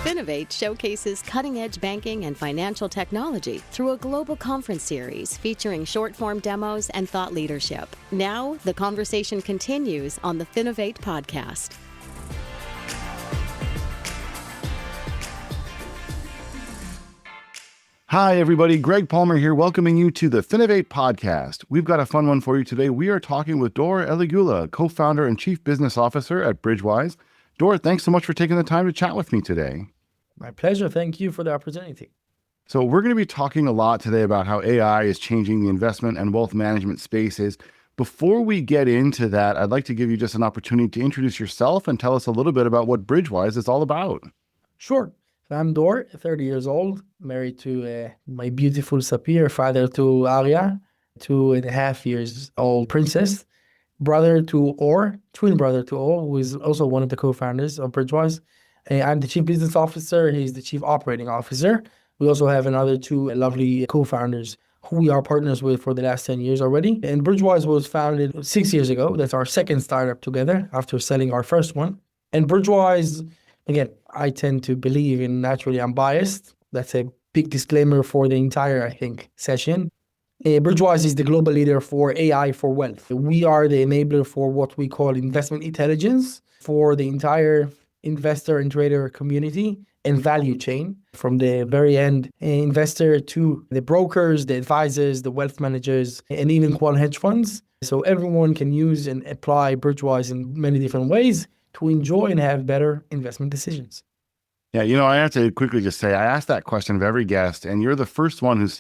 Finovate showcases cutting-edge banking and financial technology through a global conference series featuring short-form demos and thought leadership. Now, the conversation continues on the Finovate Podcast. Hi, everybody. Greg Palmer here, welcoming you to the Finovate Podcast. We've got a fun one for you today. We are talking with Dor Eligula, co-founder and chief business officer at Bridgewise. Dor, thanks so much for taking the time to chat with me today. My pleasure. Thank you for the opportunity. So we're going to be talking a lot today about how AI is changing the investment and wealth management spaces. Before we get into that, I'd like to give you just an opportunity to introduce yourself and tell us a little bit about what Bridgewise is all about. Sure. So I'm Dor, 30 years old, married to my beautiful Sapir, father to Arya, 2.5 years old princess, brother to Or, twin brother to Or, who is also one of the co-founders of Bridgewise. I'm the chief business officer. He's the chief operating officer. We also have another two lovely co-founders who we are partners with for the last 10 years already. And Bridgewise was founded 6 years ago. That's our second startup together after selling our first one. And Bridgewise, again, I tend to believe in naturally I'm biased. That's a big disclaimer for the entire, session. Bridgewise is the global leader for AI for wealth. We are the enabler for what we call investment intelligence for the entire investor and trader community and value chain, from the very end investor to the brokers, the advisors, the wealth managers, and even quant hedge funds. So everyone can use and apply Bridgewise in many different ways to enjoy and have better investment decisions. Yeah, I have to quickly just say, I asked that question of every guest, and you're the first one who's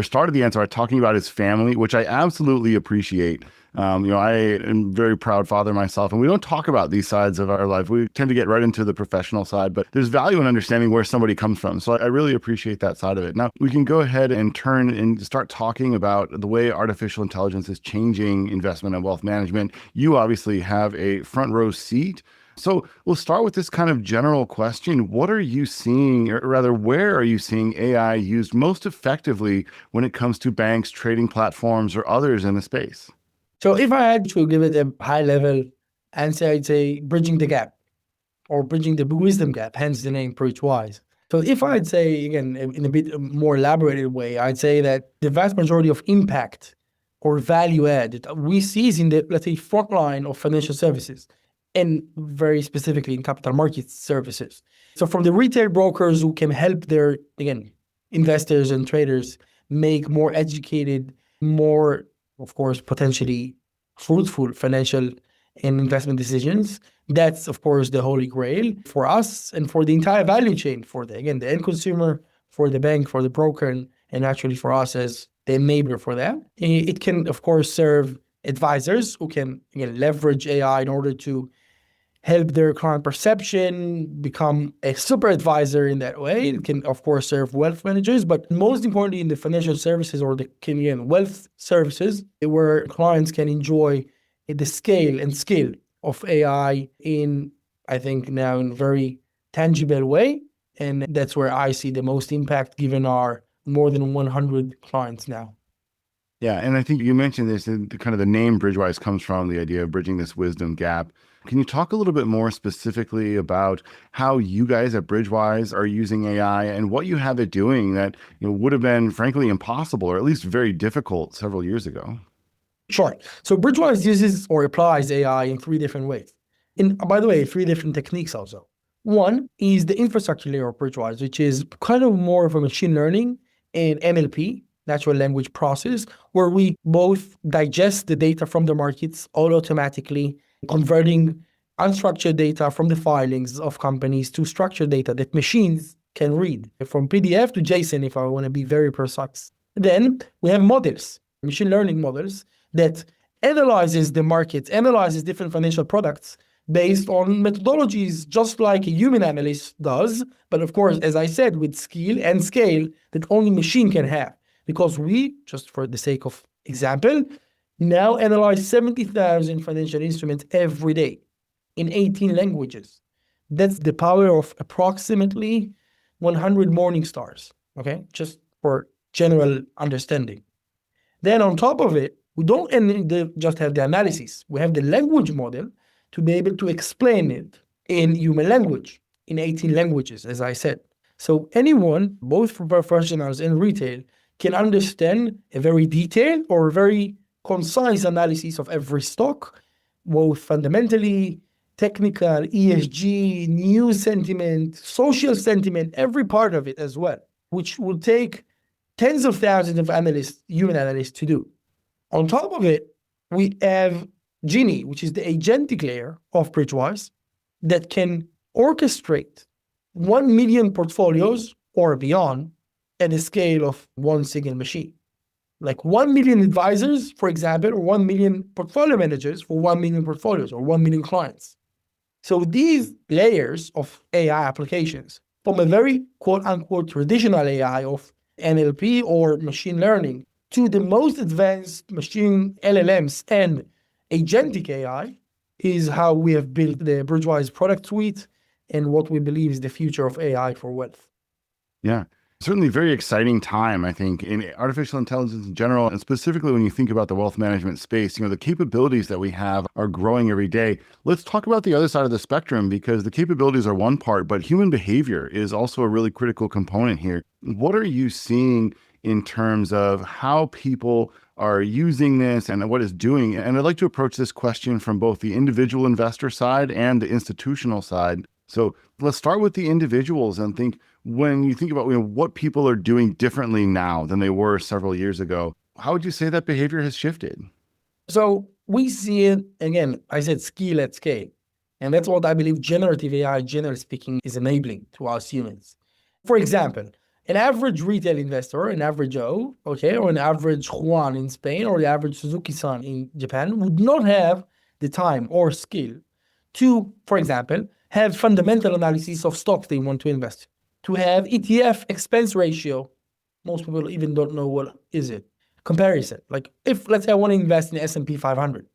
started the answer by talking about his family, which I absolutely appreciate. I am a very proud father myself, and we don't talk about these sides of our life. We tend to get right into the professional side, but there's value in understanding where somebody comes from. So I really appreciate that side of it. Now, we can go ahead and turn and start talking about the way artificial intelligence is changing investment and wealth management. You obviously have a front row seat. So we'll start with this kind of general question. What are you seeing, or rather, where are you seeing AI used most effectively when it comes to banks, trading platforms, or others in the space? So if I had to give it a high-level answer, I'd say bridging the gap or bridging the wisdom gap, hence the name Bridgewise. So if I'd say, again, in a bit more elaborated way, I'd say that the vast majority of impact or value add that we see is in the, let's say, front line of financial services, and very specifically in capital markets services. So from the retail brokers who can help their, again, investors and traders make more educated, more, of course, potentially fruitful financial and investment decisions. That's, of course, the holy grail for us and for the entire value chain, for the end consumer, for the bank, for the broker, and actually for us as the enabler for that. It can, of course, serve advisors who can, again, leverage AI in order to help their client perception, become a super advisor in that way. It can, of course, serve wealth managers, but most importantly in the financial services or the wealth services, where clients can enjoy the scale and skill of AI in, I think, now in a very tangible way. And that's where I see the most impact given our more than 100 clients now. Yeah, and I think you mentioned this, and kind of the name Bridgewise comes from the idea of bridging this wisdom gap. Can you talk a little bit more specifically about how you guys at Bridgewise are using AI and what you have it doing that would have been, frankly, impossible or at least very difficult several years ago? Sure. So Bridgewise uses or applies AI in 3 different ways. By the way, 3 different techniques also. One is the infrastructure layer of Bridgewise, which is kind of more of a machine learning and NLP, natural language process, where we both digest the data from the markets all automatically, converting unstructured data from the filings of companies to structured data that machines can read, from PDF to JSON, if I want to be very precise. Then we have models, machine learning models, that analyzes the markets, analyzes different financial products based on methodologies, just like a human analyst does. But of course, as I said, with skill and scale that only machine can have. Because we, just for the sake of example, now analyze 70,000 financial instruments every day in 18 languages. That's the power of approximately 100 morning stars, okay? Just for general understanding. Then on top of it, we don't just have the analysis. We have the language model to be able to explain it in human language. in 18 languages, as I said. So anyone, both for professionals and retail, can understand a very detailed or very concise analysis of every stock, both fundamentally, technical, ESG, news sentiment, social sentiment, every part of it as well, which will take tens of thousands of analysts, human analysts, to do. On top of it, we have Genie, which is the agentic layer of Bridgewise that can orchestrate 1 million portfolios or beyond at a scale of one single machine. Like 1 million advisors, for example, or 1 million portfolio managers for 1 million portfolios or 1 million clients. So these layers of AI applications, from a very quote unquote traditional AI of NLP or machine learning to the most advanced machine LLMs and agentic AI, is how we have built the Bridgewise product suite and what we believe is the future of AI for wealth. Yeah. Certainly very exciting time, I think, in artificial intelligence in general, and specifically when you think about the wealth management space. The capabilities that we have are growing every day. Let's talk about the other side of the spectrum, because the capabilities are one part, but human behavior is also a really critical component here. What are you seeing in terms of how people are using this and what it's doing? And I'd like to approach this question from both the individual investor side and the institutional side. So let's start with the individuals and think, when you think about what people are doing differently now than they were several years ago, how would you say that behavior has shifted? So we see it, again, I said skill at scale. And that's what I believe generative AI, generally speaking, is enabling to us humans. For example, an average retail investor, an average Joe, okay, or an average Juan in Spain, or the average Suzuki-san in Japan would not have the time or skill to, for example, have fundamental analysis of stocks they want to invest, to have ETF expense ratio. Most people even don't know what is it. Comparison. Like if, let's say I want to invest in S&P 500,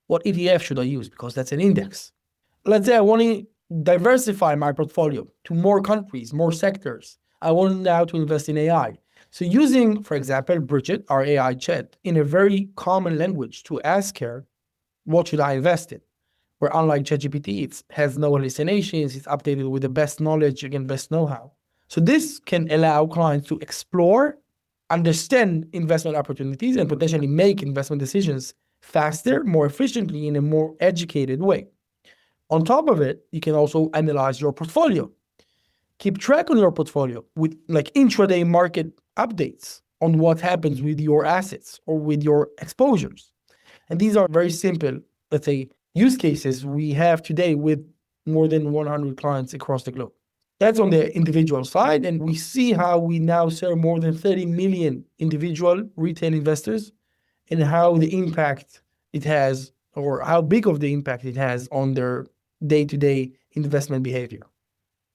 what ETF should I use? Because that's an index. Let's say I want to diversify my portfolio to more countries, more sectors. I want now to invest in AI. So using, for example, Bridget, our AI chat, in a very common language to ask her, what should I invest in? Where unlike ChatGPT, it has no hallucinations, it's updated with the best knowledge, again, best know-how. So this can allow clients to explore, understand investment opportunities, and potentially make investment decisions faster, more efficiently, in a more educated way. On top of it, you can also analyze your portfolio. Keep track on your portfolio with like intraday market updates on what happens with your assets or with your exposures. And these are very simple, let's say, use cases we have today with more than 100 clients across the globe. That's on the individual side. And we see how we now serve more than 30 million individual retail investors and how the impact it has, or how big of the impact it has on their day-to-day investment behavior.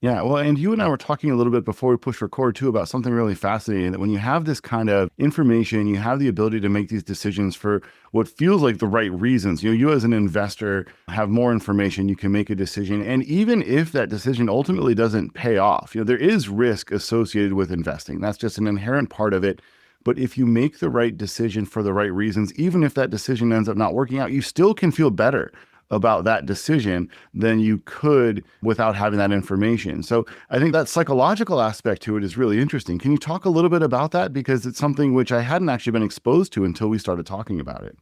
Yeah, well, and you and I were talking a little bit before we push record too about something really fascinating, that when you have this kind of information, you have the ability to make these decisions for what feels like the right reasons. You as an investor have more information, you can make a decision. And even if that decision ultimately doesn't pay off, there is risk associated with investing. That's just an inherent part of it. But if you make the right decision for the right reasons, even if that decision ends up not working out, you still can feel better about that decision than you could without having that information. So I think that psychological aspect to it is really interesting. Can you talk a little bit about that? Because it's something which I hadn't actually been exposed to until we started talking about it.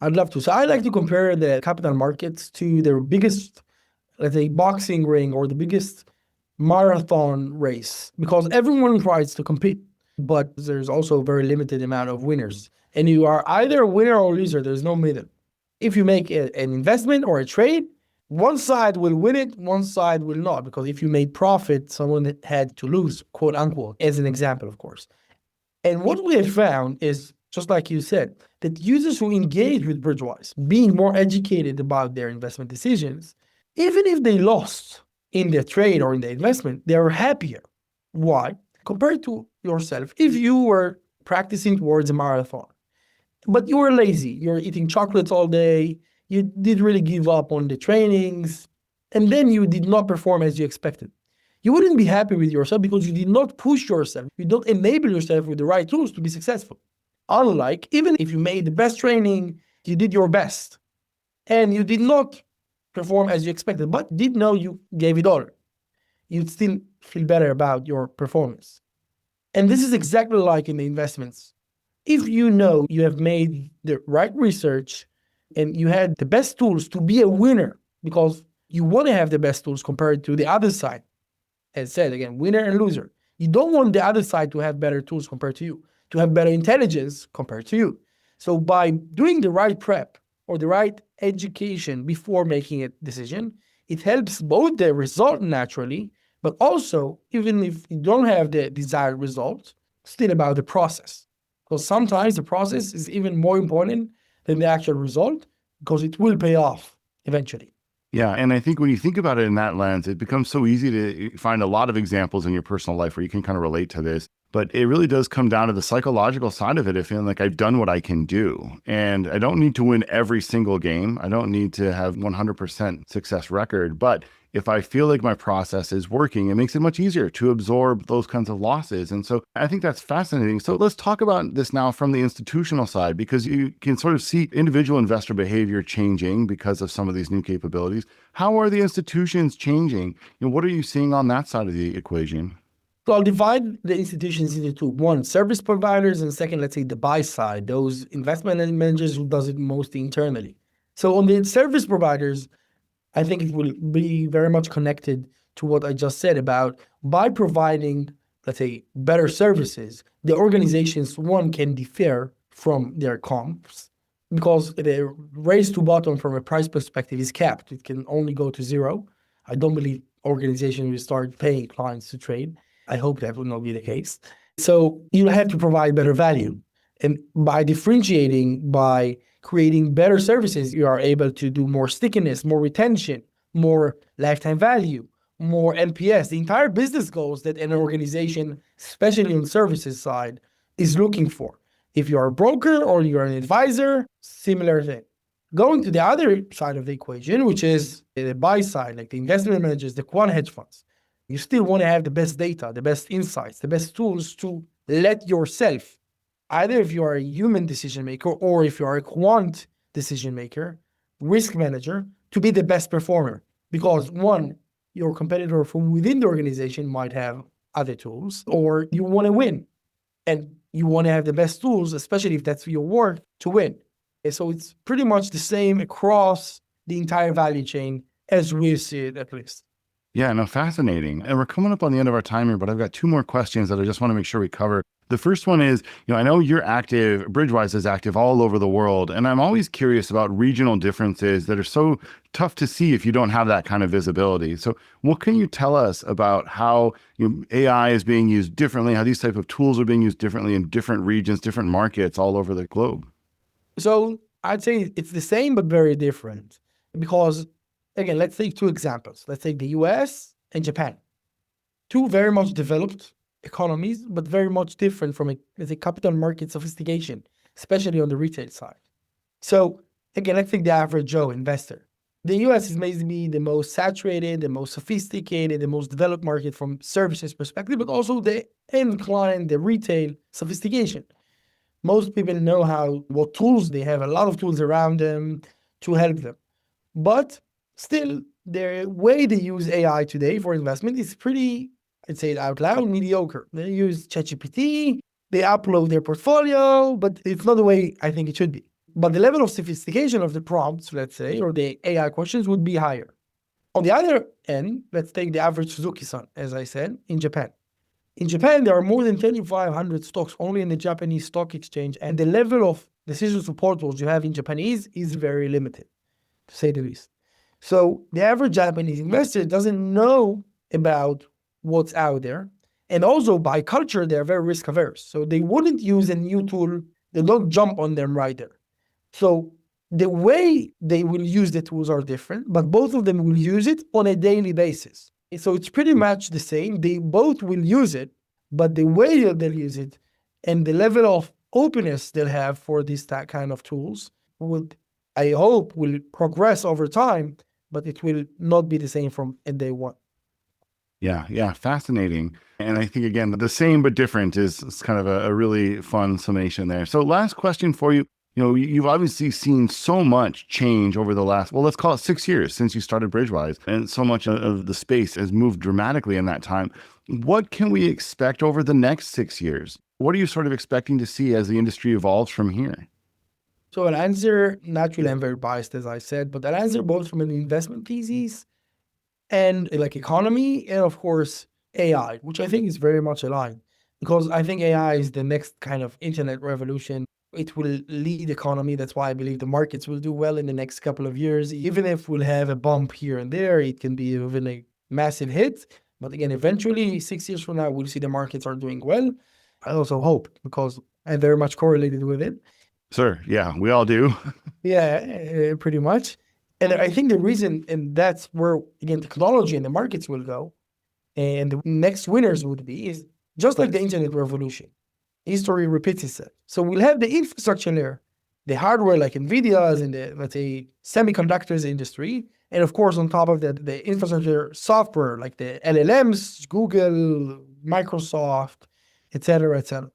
I'd love to. So I like to compare the capital markets to their biggest, let's say, boxing ring or the biggest marathon race, because everyone tries to compete, but there's also a very limited amount of winners. And you are either a winner or loser. There's no middle. If you make an investment or a trade, one side will win it, one side will not. Because if you made profit, someone had to lose, quote unquote, as an example, of course. And what we have found is, just like you said, that users who engage with Bridgewise, being more educated about their investment decisions, even if they lost in their trade or in the investment, they are happier. Why? Compared to yourself, if you were practicing towards a marathon, but you were lazy, you're eating chocolates all day, you did really give up on the trainings, and then you did not perform as you expected. You wouldn't be happy with yourself because you did not push yourself. You don't enable yourself with the right tools to be successful. Unlike, even if you made the best training, you did your best, and you did not perform as you expected, but did know you gave it all. you'd still feel better about your performance. And this is exactly like in the investments. If you know you have made the right research and you had the best tools to be a winner, because you want to have the best tools compared to the other side. As said, again, winner and loser. You don't want the other side to have better tools compared to you, to have better intelligence compared to you. So by doing the right prep or the right education before making a decision, it helps both the result naturally, but also, even if you don't have the desired result, still about the process. Because sometimes the process is even more important than the actual result, because it will pay off eventually. Yeah. And I think when you think about it in that lens, it becomes so easy to find a lot of examples in your personal life where you can kind of relate to this. But it really does come down to the psychological side of it, of feeling like I've done what I can do. And I don't need to win every single game. I don't need to have 100% success record. But if I feel like my process is working, it makes it much easier to absorb those kinds of losses. And so I think that's fascinating. So let's talk about this now from the institutional side, because you can sort of see individual investor behavior changing because of some of these new capabilities. How are the institutions changing? What are you seeing on that side of the equation? So I'll divide the institutions into two. One, service providers, and second, let's say the buy side, those investment managers who does it mostly internally. So on the service providers, I think it will be very much connected to what I just said about by providing, let's say, better services, the organizations, one, can differ from their comps because the race to bottom from a price perspective is capped. It can only go to zero. I don't believe organizations will start paying clients to trade. I hope that will not be the case. So you have to provide better value. And by differentiating, by creating better services, you are able to do more stickiness, more retention, more lifetime value, more NPS, the entire business goals that an organization, especially on the services side, is looking for. If you're a broker or you're an advisor, similar thing. Going to the other side of the equation, which is the buy side, like the investment managers, the quant hedge funds, you still want to have the best data, the best insights, the best tools to let yourself, either if you are a human decision maker or if you are a quant decision maker, risk manager, to be the best performer. Because one, your competitor from within the organization might have other tools, or you want to win. And you want to have the best tools, especially if that's your work, to win. And so it's pretty much the same across the entire value chain as we see it, at least. Yeah, no, fascinating. And we're coming up on the end of our time here, but I've got two more questions that I just want to make sure we cover. The first one is, I know you're active, Bridgewise is active all over the world, and I'm always curious about regional differences that are so tough to see if you don't have that kind of visibility. So what can you tell us about how AI is being used differently, how these type of tools are being used differently in different regions, different markets all over the globe? So I'd say it's the same, but very different. Because, again, let's take two examples. Let's take the US and Japan. Two very much developed economies, but very much different from a capital market sophistication, especially on the retail side. So, again, let's take the average Joe investor. The US is maybe the most saturated, the most sophisticated, the most developed market from services perspective, but also the end client, the retail sophistication. Most people know what tools they have, a lot of tools around them to help them. But still, the way they use AI today for investment is pretty, I'd say it out loud, mediocre. They use ChatGPT, they upload their portfolio, but it's not the way I think it should be. But the level of sophistication of the prompts, let's say, or the AI questions would be higher. On the other end, let's take the average Suzuki-san, as I said, in Japan. In Japan, there are more than 3,500 stocks only in the Japanese stock exchange, and the level of decision support tools you have in Japanese is very limited, to say the least. So the average Japanese investor doesn't know about what's out there. And also by culture, they're very risk averse. So they wouldn't use a new tool. They don't jump on them right there. So the way they will use the tools are different, but both of them will use it on a daily basis. So it's pretty much the same. They both will use it, but the way they'll use it and the level of openness they'll have for this kind of tools I hope, will progress over time, but it will not be the same from day one. Yeah, fascinating. And I think, again, the same but different is kind of a really fun summation there. So last question for you. You've obviously seen so much change over the last, well, let's call it 6 years since you started Bridgewise, and so much of the space has moved dramatically in that time. What can we expect over the next 6 years? What are you sort of expecting to see as the industry evolves from here? So I'll answer, naturally I'm very biased as I said, but I'll answer both from an investment thesis and like economy and of course AI, which I think is very much aligned because I think AI is the next kind of internet revolution. It will lead economy. That's why I believe the markets will do well in the next couple of years. Even if we'll have a bump here and there, it can be even a massive hit. But again, eventually 6 years from now, we'll see the markets are doing well. I also hope because I'm very much correlated with it. Sir, yeah, we all do. Yeah, pretty much. And I think the reason, and that's where, again, technology and the markets will go, and the next winners would be, is just like the internet revolution. History repeats itself. So we'll have the infrastructure layer, the hardware like NVIDIA's in the, let's say, semiconductors industry. And of course, on top of that, the infrastructure software like the LLMs, Google, Microsoft, etc., etc.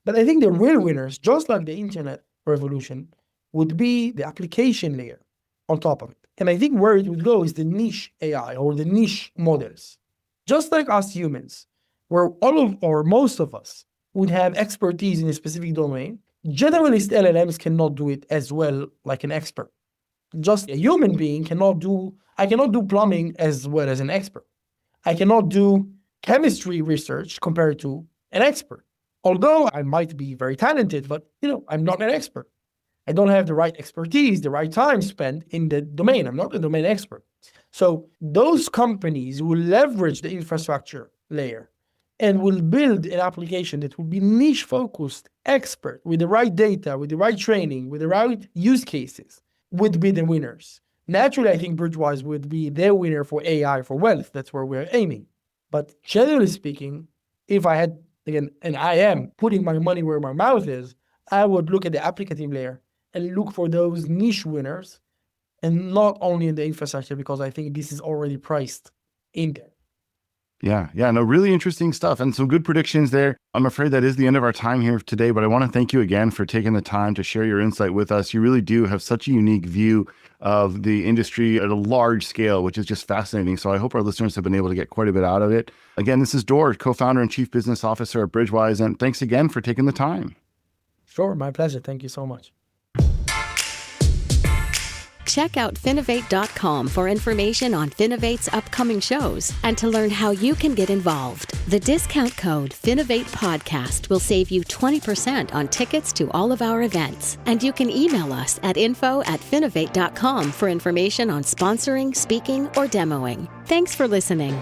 But I think the real winners, just like the internet revolution, would be the application layer on top of it. And I think where it would go is the niche AI or the niche models. Just like us humans, where all of or most of us would have expertise in a specific domain, generalist LLMs cannot do it as well like an expert. Just a human being I cannot do plumbing as well as an expert. I cannot do chemistry research compared to an expert. Although I might be very talented, but I'm not an expert. I don't have the right expertise, the right time spent in the domain. I'm not a domain expert. So those companies will leverage the infrastructure layer and will build an application that will be niche focused, expert, with the right data, with the right training, with the right use cases, would be the winners. Naturally, I think Bridgewise would be the winner for AI for wealth. That's where we're aiming. But generally speaking, if I had, again, and I am putting my money where my mouth is, I would look at the applicative layer and look for those niche winners and not only in the infrastructure, because I think this is already priced in there. Yeah, no, really interesting stuff and some good predictions there. I'm afraid that is the end of our time here today, but I want to thank you again for taking the time to share your insight with us. You really do have such a unique view of the industry at a large scale, which is just fascinating. So I hope our listeners have been able to get quite a bit out of it. Again, this is Dor, co-founder and chief business officer at Bridgewise, and thanks again for taking the time. Sure, my pleasure. Thank you so much. Check out Finovate.com for information on Finovate's upcoming shows and to learn how you can get involved. The discount code Finovate Podcast will save you 20% on tickets to all of our events. And you can email us at info@finovate.com for information on sponsoring, speaking, or demoing. Thanks for listening.